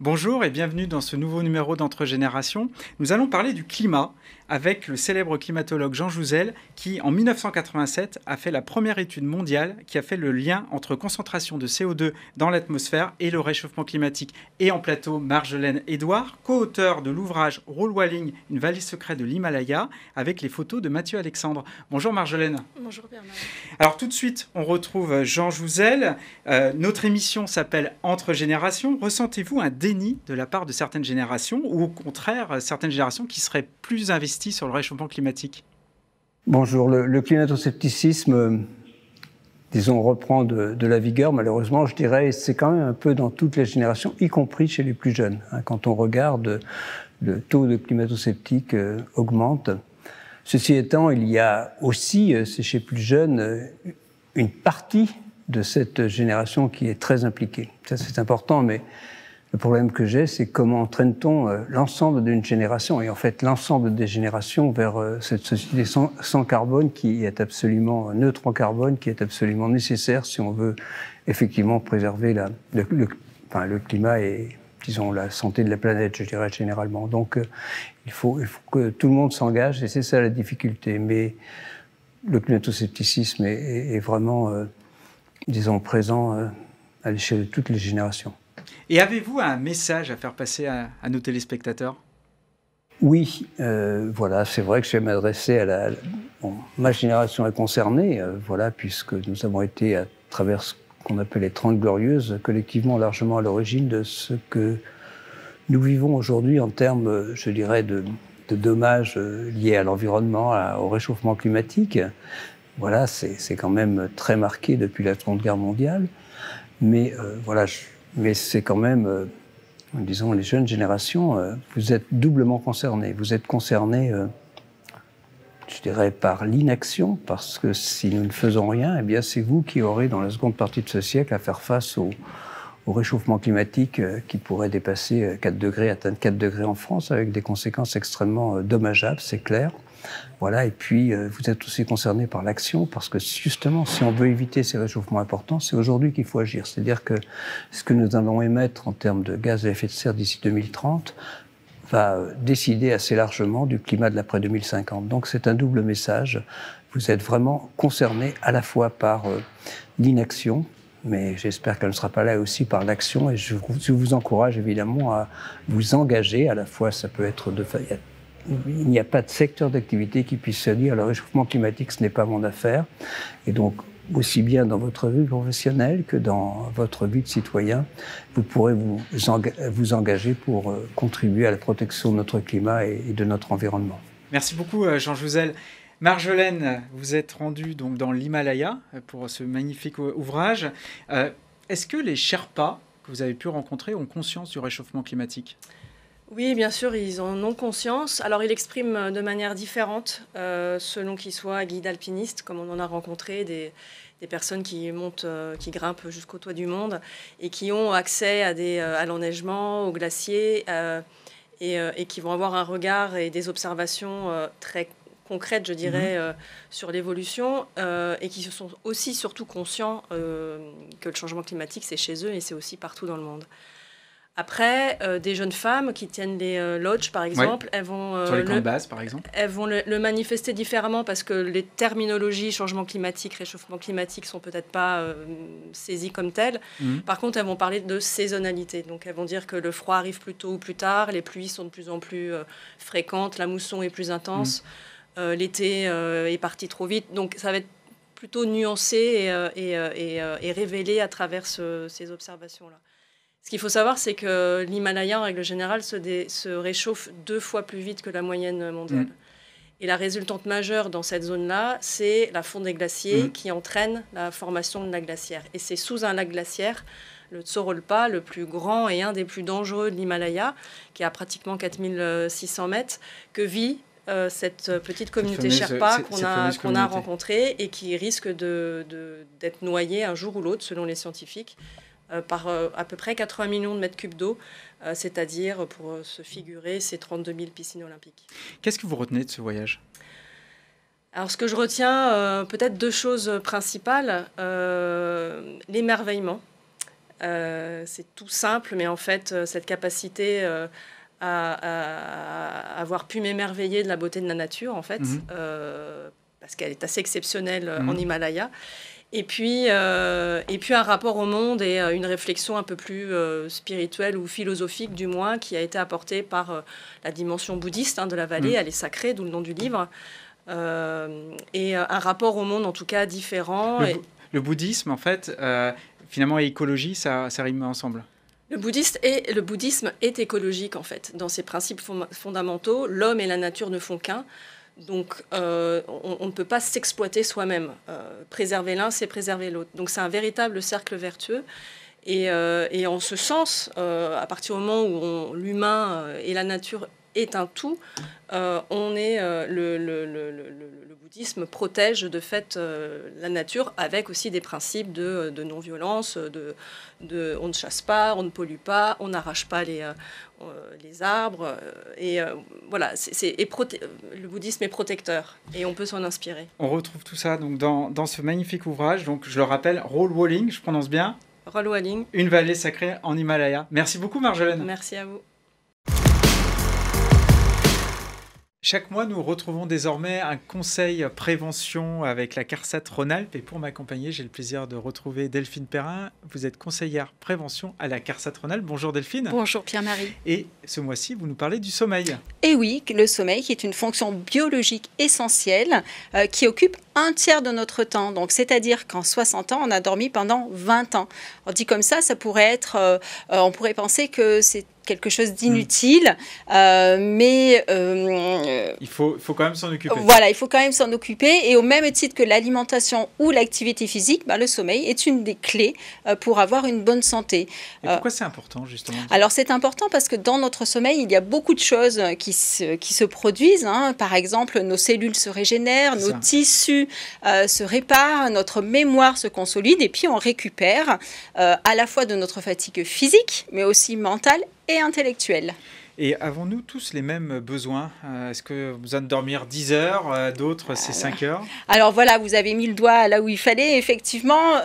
Bonjour et bienvenue dans ce nouveau numéro d'Entre Générations. Nous allons parler du climat avec le célèbre climatologue Jean Jouzel qui, en 1987, a fait la première étude mondiale qui a fait le lien entre concentration de CO2 dans l'atmosphère et le réchauffement climatique. Et en plateau, Marjolaine Edouard, co-auteur de l'ouvrage Rule Walling, une valise secrète de l'Himalaya, avec les photos de Mathieu Alexandre. Bonjour Marjolaine. Bonjour Bernard. Alors tout de suite, on retrouve Jean Jouzel. Notre émission s'appelle Entre Générations. Ressentez-vous un déni de la part de certaines générations ou au contraire certaines générations qui seraient plus investies sur le réchauffement climatique? Bonjour, le climato-scepticisme, disons, reprend de la vigueur, malheureusement, je dirais, c'est quand même un peu dans toutes les générations, y compris chez les plus jeunes. Quand on regarde, le taux de climato-sceptiques augmente. Ceci étant, il y a aussi, c'est chez les plus jeunes, une partie de cette génération qui est très impliquée. Ça, c'est important, mais le problème que j'ai, c'est comment entraîne-t-on l'ensemble d'une génération, et en fait l'ensemble des générations, vers cette société sans carbone qui est absolument neutre en carbone, qui est absolument nécessaire si on veut effectivement préserver le climat et, disons, la santé de la planète, je dirais généralement. Donc il faut que tout le monde s'engage, et c'est ça la difficulté. Mais le climato-scepticisme est vraiment, disons, présent à l'échelle de toutes les générations. Et avez-vous un message à faire passer à nos téléspectateurs? Oui, voilà, c'est vrai que je vais m'adresser à ma génération est concernée, voilà, puisque nous avons été, à travers ce qu'on appelle les 30 Glorieuses, collectivement largement à l'origine de ce que nous vivons aujourd'hui en termes, je dirais, de dommages liés à l'environnement, au réchauffement climatique. Voilà, c'est quand même très marqué depuis la Seconde Guerre mondiale, mais voilà. Mais c'est quand même, disons, les jeunes générations, vous êtes doublement concernés. Vous êtes concernés, je dirais, par l'inaction, parce que si nous ne faisons rien, eh bien, c'est vous qui aurez, dans la seconde partie de ce siècle, à faire face au réchauffement climatique qui pourrait dépasser 4 degrés, atteindre 4 degrés en France, avec des conséquences extrêmement dommageables, c'est clair. Voilà, et puis vous êtes aussi concernés par l'action, parce que justement, si on veut éviter ces réchauffements importants, c'est aujourd'hui qu'il faut agir. C'est-à-dire que ce que nous allons émettre en termes de gaz à effet de serre d'ici 2030 va décider assez largement du climat de l'après 2050. Donc c'est un double message. Vous êtes vraiment concernés à la fois par l'inaction, mais j'espère qu'elle ne sera pas là aussi par l'action, et je vous encourage évidemment à vous engager. À la fois, ça peut être il n'y a pas de secteur d'activité qui puisse se dire le réchauffement climatique, ce n'est pas mon affaire. Et donc, aussi bien dans votre vie professionnelle que dans votre vie de citoyen, vous pourrez vous engager pour contribuer à la protection de notre climat et de notre environnement. Merci beaucoup, Jean Jouzel. Marjolaine, vous êtes rendue donc dans l'Himalaya pour ce magnifique ouvrage. Est-ce que les Sherpas que vous avez pu rencontrer ont conscience du réchauffement climatique ? Oui, bien sûr, ils en ont conscience. Alors, ils l'expriment de manière différente, selon qu'ils soient guides alpinistes, comme on en a rencontré, des personnes qui montent, qui grimpent jusqu'au toit du monde et qui ont accès à l'enneigement, aux glaciers, et qui vont avoir un regard et des observations très concrètes, je dirais, sur l'évolution, et qui sont aussi surtout conscients que le changement climatique, c'est chez eux et c'est aussi partout dans le monde. Après, des jeunes femmes qui tiennent les lodges, par exemple, elles vont sur les camps de base, par exemple, elles vont le manifester différemment parce que les terminologies changement climatique, réchauffement climatique sont peut-être pas saisies comme telles. Par contre, elles vont parler de saisonnalité. Donc, elles vont dire que le froid arrive plus tôt ou plus tard, les pluies sont de plus en plus fréquentes, la mousson est plus intense, l'été est parti trop vite. Donc, ça va être plutôt nuancé et révélé à travers ces observations-là. Ce qu'il faut savoir, c'est que l'Himalaya, en règle générale, se réchauffe 2 fois plus vite que la moyenne mondiale. Et la résultante majeure dans cette zone-là, c'est la fonte des glaciers qui entraîne la formation de lacs glaciaires. Et c'est sous un lac glaciaire, le Tsorolpa, le plus grand et un des plus dangereux de l'Himalaya, qui a pratiquement 4600 mètres, que vit cette petite communauté Sherpa qu'on a rencontrée et qui risque d'être noyée un jour ou l'autre, selon les scientifiques, par à peu près 80 millions de mètres cubes d'eau, c'est-à-dire, pour se figurer, ces 32 000 piscines olympiques. Qu'est-ce que vous retenez de ce voyage ? Alors, ce que je retiens, peut-être 2 choses principales. L'émerveillement. C'est tout simple, mais en fait, cette capacité à avoir pu m'émerveiller de la beauté de la nature, en fait, parce qu'elle est assez exceptionnelle en Himalaya. Et puis un rapport au monde et une réflexion un peu plus spirituelle ou philosophique, du moins, qui a été apportée par la dimension bouddhiste de la vallée. Elle est sacrée, d'où le nom du livre. Et un rapport au monde, en tout cas, différent. Le bouddhisme, en fait, finalement, et écologie, ça rime ensemble. Le bouddhisme est écologique, en fait. Dans ses principes fondamentaux, l'homme et la nature ne font qu'un. Donc, on ne peut pas s'exploiter soi-même. Préserver l'un, c'est préserver l'autre. Donc, c'est un véritable cercle vertueux. Et en ce sens, à partir du moment où l'humain et la nature est un tout, le bouddhisme protège de fait la nature, avec aussi des principes de non-violence, on ne chasse pas, on ne pollue pas, on n'arrache pas les arbres. Voilà, le bouddhisme est protecteur et on peut s'en inspirer. On retrouve tout ça donc, dans ce magnifique ouvrage. Donc, je le rappelle, Roll Walling, je prononce bien. Roll Walling. Une vallée sacrée en Himalaya. Merci beaucoup, Marjolaine. Merci à vous. Chaque mois, nous retrouvons désormais un conseil prévention avec la CARSAT Rhône-Alpes. Et pour m'accompagner, j'ai le plaisir de retrouver Delphine Perrin. Vous êtes conseillère prévention à la CARSAT Rhône-Alpes. Bonjour Delphine. Bonjour Pierre-Marie. Et ce mois-ci, vous nous parlez du sommeil. Et oui, le sommeil qui est une fonction biologique essentielle qui occupe un tiers de notre temps. Donc, c'est-à-dire qu'en 60 ans, on a dormi pendant 20 ans. On dit comme ça pourrait être... on pourrait penser que c'est quelque chose d'inutile, mais... il faut quand même s'en occuper. Voilà, il faut quand même s'en occuper. Et au même titre que l'alimentation ou l'activité physique, le sommeil est une des clés pour avoir une bonne santé. Et pourquoi c'est important, justement ? Alors, c'est important parce que dans notre sommeil, il y a beaucoup de choses qui se produisent. Par exemple, nos cellules se régénèrent, nos tissus se réparent, notre mémoire se consolide et puis on récupère à la fois de notre fatigue physique, mais aussi mentale et intellectuelle. Et avons-nous tous les mêmes besoins ? Est-ce que vous avez besoin de dormir 10 heures, d'autres c'est 5 heures ? Alors voilà, vous avez mis le doigt là où il fallait. Effectivement,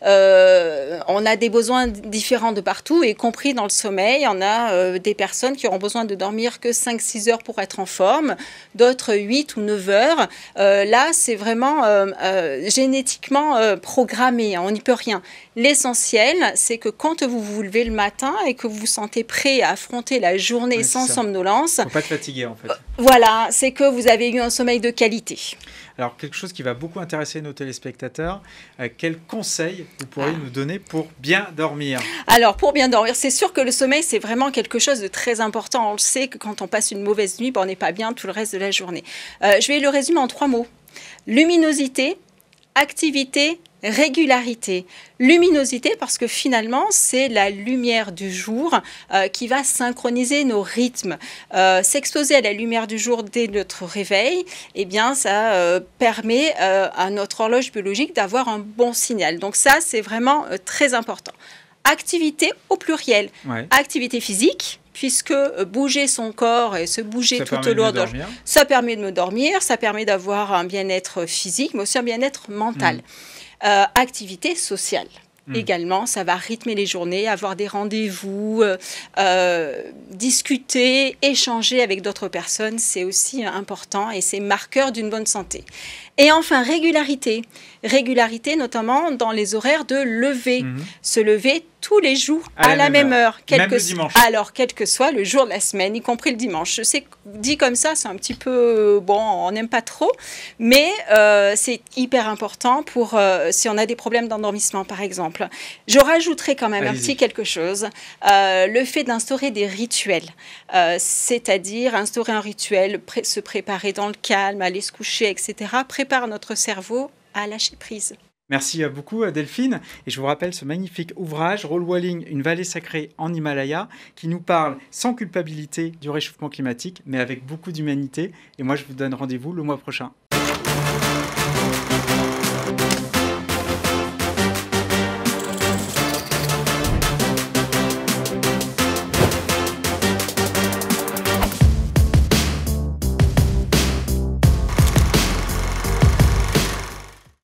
on a des besoins différents de partout, y compris dans le sommeil. On a des personnes qui auront besoin de dormir que 5-6 heures pour être en forme, d'autres 8 ou 9 heures. Là, c'est vraiment génétiquement programmé, on n'y peut rien. L'essentiel, c'est que quand vous vous levez le matin et que vous vous sentez prêt à affronter la journée sans somnolence... Il ne faut pas te fatiguer, en fait. Voilà, c'est que vous avez eu un sommeil de qualité. Alors, quelque chose qui va beaucoup intéresser nos téléspectateurs, quels conseils vous pourriez nous donner pour bien dormir ? Alors, pour bien dormir, c'est sûr que le sommeil, c'est vraiment quelque chose de très important. On le sait que quand on passe une mauvaise nuit, on n'est pas bien tout le reste de la journée. Je vais le résumer en 3 mots. Luminosité, activité, régularité. Luminosité parce que finalement, c'est la lumière du jour qui va synchroniser nos rythmes. S'exposer à la lumière du jour dès notre réveil, eh bien, ça permet à notre horloge biologique d'avoir un bon signal. Donc ça, c'est vraiment très important. Activité au pluriel. Ouais. Activité physique, puisque bouger son corps et se bouger tout au long de la journée, ça permet de me dormir, ça permet d'avoir un bien-être physique, mais aussi un bien-être mental. Activité sociale. Également, ça va rythmer les journées, avoir des rendez-vous, discuter, échanger avec d'autres personnes, c'est aussi important et c'est marqueur d'une bonne santé. Et enfin, régularité. Régularité, notamment dans les horaires de lever. Se lever tous les jours à la même heure. Même le dimanche. Alors, quel que soit le jour de la semaine, y compris le dimanche. Je sais que dit comme ça, c'est un petit peu... Bon, on n'aime pas trop, mais c'est hyper important pour si on a des problèmes d'endormissement, par exemple. Je rajouterai quand même un petit quelque chose. Le fait d'instaurer des rituels, c'est-à-dire instaurer un rituel, se préparer dans le calme, aller se coucher, etc., prépare notre cerveau à lâcher prise. Merci beaucoup Delphine. Et je vous rappelle ce magnifique ouvrage, Roll Walling, une vallée sacrée en Himalaya, qui nous parle sans culpabilité du réchauffement climatique, mais avec beaucoup d'humanité. Et moi, je vous donne rendez-vous le mois prochain.